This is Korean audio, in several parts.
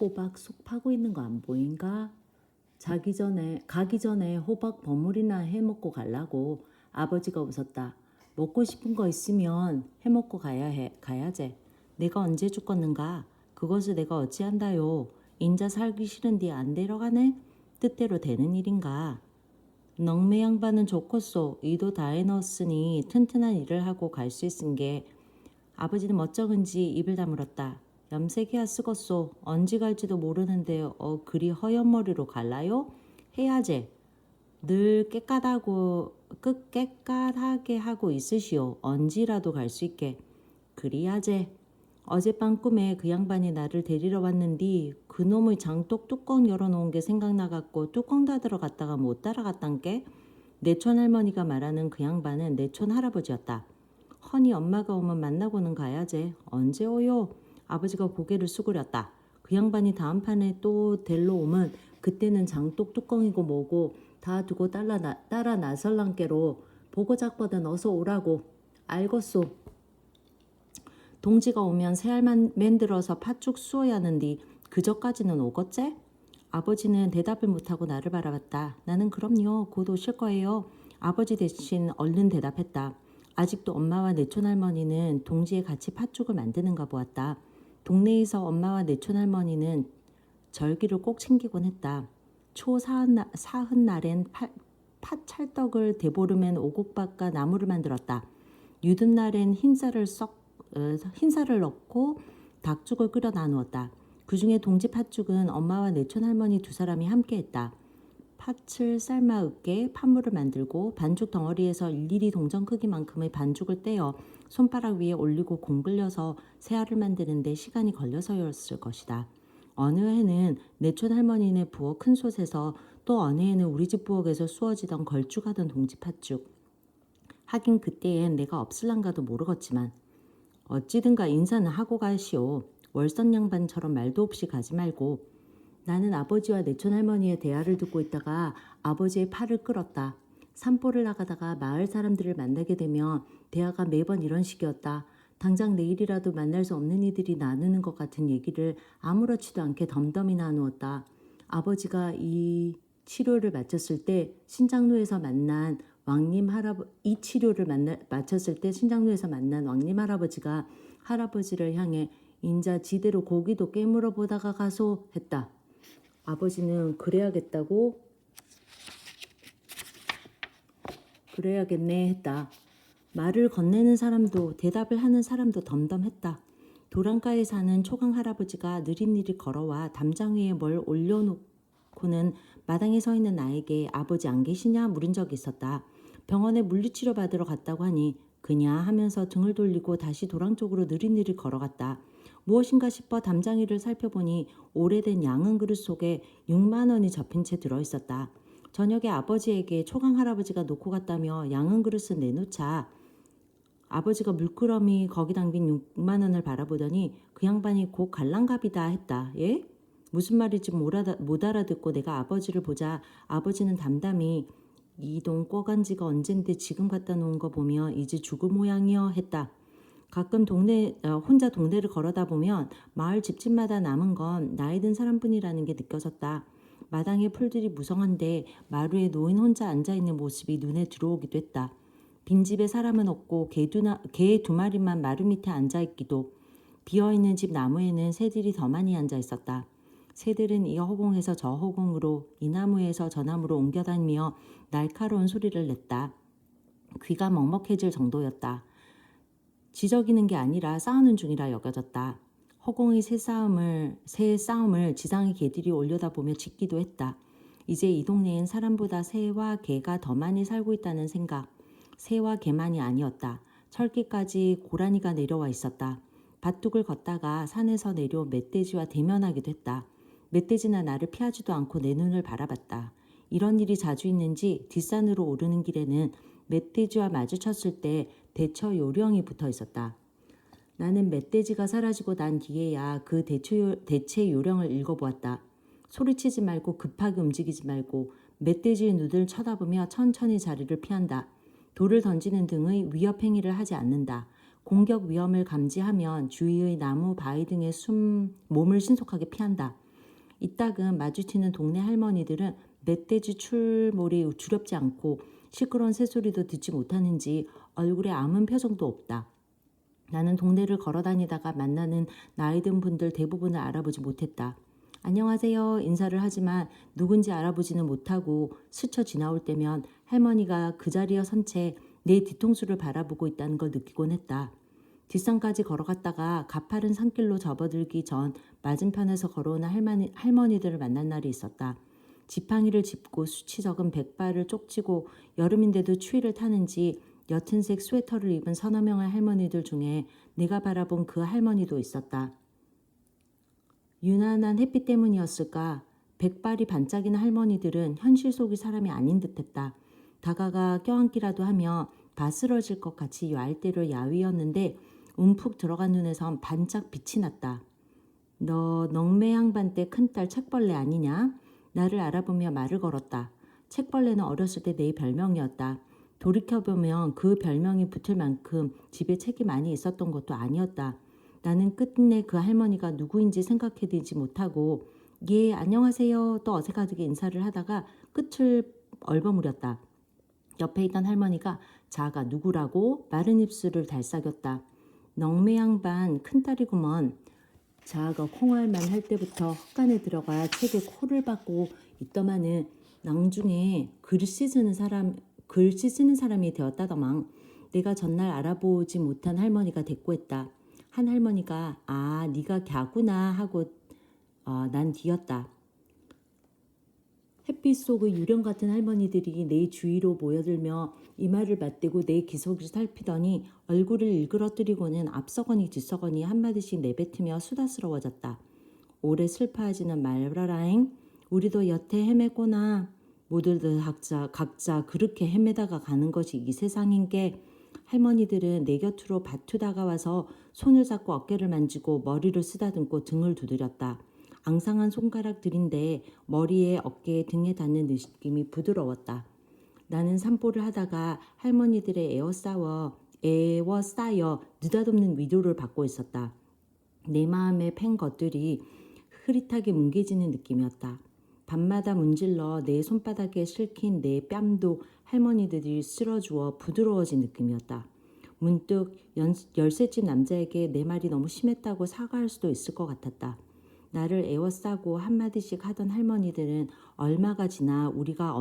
호박 속 파고 있는 거 안 보인가? 가기 전에 호박 버무리나 해 먹고 갈라고. 아버지가 웃었다. 먹고 싶은 거 있으면 해 먹고 가야제. 내가 언제 죽겠는가? 그것을 내가 어찌한다요. 인자 살기 싫은디 안 데려가네? 뜻대로 되는 일인가? 넉매 양반은 좋겠소. 이도 다 해넣었으니 튼튼한 일을 하고 갈 수 있은 게. 아버지는 멋쩍은지 입을 다물었다. 염색해야 쓰겄소. 언제 갈지도 모르는데 그리 허연 머리로 갈라요? 해야제. 늘 깨끗하게 하고 있으시오. 언지라도 갈 수 있게. 그리야제. 어젯밤 꿈에 그 양반이 나를 데리러 왔는디 그놈의 장독 뚜껑 열어놓은 게 생각나갖고 뚜껑 닫으러 갔다가 못 따라갔단께. 내촌 할머니가 말하는 그 양반은 내촌 할아버지였다. 허니 엄마가 오면 만나고는 가야제. 언제 오요? 아버지가 고개를 수그렸다. 그 양반이 다음 판에 또 델로 오면 그때는 장독 뚜껑이고 뭐고 다 두고 따라 나설랑께로 보고 작거든 어서 오라고. 알겠소. 동지가 오면 새알만 만들어서 팥죽 수어야 하는디 그저까지는 오겠제? 아버지는 대답을 못하고 나를 바라봤다. 나는 그럼요. 곧 오실 거예요. 아버지 대신 얼른 대답했다. 아직도 엄마와 내촌할머니는 동지에 같이 팥죽을 만드는가 보았다. 동네에서 엄마와 내촌할머니는 절기를 꼭 챙기곤 했다. 사흔 날엔 팥찰떡을 대보름엔 오곡밥과 나물을 만들었다. 유든 날엔 흰쌀을 넣고 닭죽을 끓여 나누었다. 그 중에 동지 팥죽은 엄마와 내촌할머니 두 사람이 함께 했다. 팥을 삶아 으깨 팥물을 만들고 반죽 덩어리에서 일일이 동전 크기만큼의 반죽을 떼어 손바닥 위에 올리고 공글려서 새알을 만드는데 시간이 걸려서였을 것이다. 어느 해는 내촌 할머니네 부엌 큰 솥에서 또 어느 해는 우리 집 부엌에서 쑤어지던 걸쭉하던 동지 팥죽. 하긴 그때엔 내가 없을랑가도 모르겠지만 어찌든가 인사는 하고 가시오. 월선 양반처럼 말도 없이 가지 말고. 나는 아버지와 내촌 할머니의 대화를 듣고 있다가 아버지의 팔을 끌었다. 산보를 나가다가 마을 사람들을 만나게 되면 대화가 매번 이런 식이었다. 당장 내일이라도 만날 수 없는 이들이 나누는 것 같은 얘기를 아무렇지도 않게 덤덤히 나누었다. 아버지가 이 치료를 마쳤을 때 신장로에서 만난 왕님 할아버지가 할아버지를 향해 인자 지대로 고기도 깨물어 보다가 가소 했다. 아버지는 그래야겠네 했다. 말을 건네는 사람도 대답을 하는 사람도 덤덤했다. 도랑가에 사는 초강 할아버지가 느릿느릿 걸어와 담장 위에 뭘 올려놓고는 마당에 서 있는 나에게 아버지 안 계시냐 물은 적이 있었다. 병원에 물리치료 받으러 갔다고 하니 그냐 하면서 등을 돌리고 다시 도랑 쪽으로 느릿느릿 걸어갔다. 무엇인가 싶어 담장 위를 살펴보니 오래된 양은 그릇 속에 6만 원이 접힌 채 들어있었다. 저녁에 아버지에게 초강 할아버지가 놓고 갔다며 양은 그릇은 내놓자. 아버지가 물끄러미 거기 담긴 6만 원을 바라보더니 그 양반이 곧 갈랑갑이다 했다. 예? 무슨 말인지 못 알아듣고 내가 아버지를 보자 아버지는 담담히 이 돈 꿔간 지가 언젠데 지금 갖다 놓은 거 보며 이제 죽을 모양이여 했다. 가끔 혼자 동네를 걸어다 보면 마을 집집마다 남은 건 나이 든 사람뿐이라는 게 느껴졌다. 마당에 풀들이 무성한데 마루에 노인 혼자 앉아있는 모습이 눈에 들어오기도 했다. 빈집에 사람은 없고 개 두 마리만 마루 밑에 앉아있기도. 비어있는 집 나무에는 새들이 더 많이 앉아있었다. 새들은 이 허공에서 저 허공으로 이 나무에서 저 나무로 옮겨다니며 날카로운 소리를 냈다. 귀가 먹먹해질 정도였다. 지저귀는 게 아니라 싸우는 중이라 여겨졌다. 허공의 새 싸움을 지상의 개들이 올려다보며 짖기도 했다. 이제 이 동네엔 사람보다 새와 개가 더 많이 살고 있다는 생각. 새와 개만이 아니었다. 철기까지 고라니가 내려와 있었다. 밭둑을 걷다가 산에서 내려 멧돼지와 대면하기도 했다. 멧돼지나 나를 피하지도 않고 내 눈을 바라봤다. 이런 일이 자주 있는지 뒷산으로 오르는 길에는 멧돼지와 마주쳤을 때 대처 요령이 붙어 있었다. 나는 멧돼지가 사라지고 난 뒤에야 그 대체 요령을 읽어보았다. 소리치지 말고 급하게 움직이지 말고 멧돼지의 눈을 쳐다보며 천천히 자리를 피한다. 돌을 던지는 등의 위협 행위를 하지 않는다. 공격 위험을 감지하면 주위의 나무, 바위 등에 몸을 신속하게 피한다. 이따금 마주치는 동네 할머니들은 멧돼지 출몰이 두렵지 않고 시끄러운 새소리도 듣지 못하는지 얼굴에 아무 표정도 없다. 나는 동네를 걸어다니다가 만나는 나이 든 분들 대부분을 알아보지 못했다. 안녕하세요 인사를 하지만 누군지 알아보지는 못하고 스쳐 지나올 때면 할머니가 그 자리에 선 채 내 뒤통수를 바라보고 있다는 걸 느끼곤 했다. 뒷산까지 걸어갔다가 가파른 산길로 접어들기 전 맞은편에서 걸어오는 할머니들을 만난 날이 있었다. 지팡이를 짚고 수치 적은 백발을 쪽지고 여름인데도 추위를 타는지 옅은색 스웨터를 입은 서너 명의 할머니들 중에 내가 바라본 그 할머니도 있었다. 유난한 햇빛 때문이었을까? 백발이 반짝이는 할머니들은 현실 속의 사람이 아닌 듯했다. 다가가 껴안기라도 하며 바스러질 것 같이 알대로 야위었는데 움푹 들어간 눈에선 반짝 빛이 났다. 너 넉매 양반 때 큰딸 책벌레 아니냐? 나를 알아보며 말을 걸었다. 책벌레는 어렸을 때 내 별명이었다. 돌이켜보면 그 별명이 붙을 만큼 집에 책이 많이 있었던 것도 아니었다. 나는 끝내 그 할머니가 누구인지 생각해내지 못하고 예 안녕하세요 또 어색하게 인사를 하다가 끝을 얼버무렸다. 옆에 있던 할머니가 자가 누구라고 마른 입술을 달싹였다. 넉매 양반 큰딸이구먼. 자가 콩알만 할 때부터 헛간에 들어가 책에 코를 박고 있더만은 낭중에 글 씻는 사람이 되었다더망. 내가 전날 알아보지 못한 할머니가 대꾸했다. 한 할머니가 아 네가 걔구나 하고 난 뒤였다. 햇빛 속의 유령 같은 할머니들이 내 주위로 모여들며 이마를 맞대고 내 기속을 살피더니 얼굴을 일그러뜨리고는 앞서거니 뒤서거니 한마디씩 내뱉으며 수다스러워졌다. 오래 슬퍼하지는 말라라잉. 우리도 여태 헤맸구나. 모두들 각자 그렇게 헤매다가 가는 것이 이 세상인 게 할머니들은 내 곁으로 바투 다가와서 손을 잡고 어깨를 만지고 머리를 쓰다듬고 등을 두드렸다. 앙상한 손가락들인데 머리에 어깨에 등에 닿는 느낌이 부드러웠다. 나는 산보를 하다가 할머니들의 에워싸여 느닷없는 위로를 받고 있었다. 내 마음에 팬 것들이 흐릿하게 뭉개지는 느낌이었다. 밤마다 문질러 내 손바닥에 실킨 내 뺨도 할머니들이 쓸어주어 부드러워진 느낌이었다. 문득 10세집 남자에게 내 말이 너무 심했다고 사과할 수도 있을 것 같았다. 나를 애워싸고 한마디씩 하던 할머니들은 얼마가 지나 우리가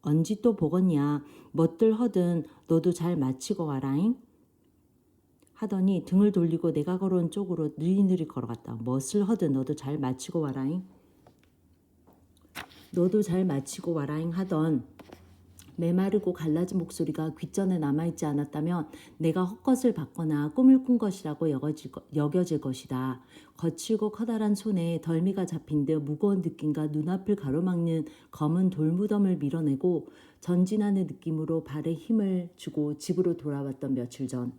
언제 또 보겠냐 뭣들 허든 너도 잘 마치고 와라잉 하더니 등을 돌리고 내가 걸어온 쪽으로 느리느리 걸어갔다. 뭣을 허든 너도 잘 마치고 와라잉 너도 잘 마치고 와라잉 하던 메마르고 갈라진 목소리가 귓전에 남아있지 않았다면 내가 헛것을 봤거나 꿈을 꾼 것이라고 여겨질 것이다. 거칠고 커다란 손에 덜미가 잡힌 듯 무거운 느낌과 눈앞을 가로막는 검은 돌무덤을 밀어내고 전진하는 느낌으로 발에 힘을 주고 집으로 돌아왔던 며칠 전.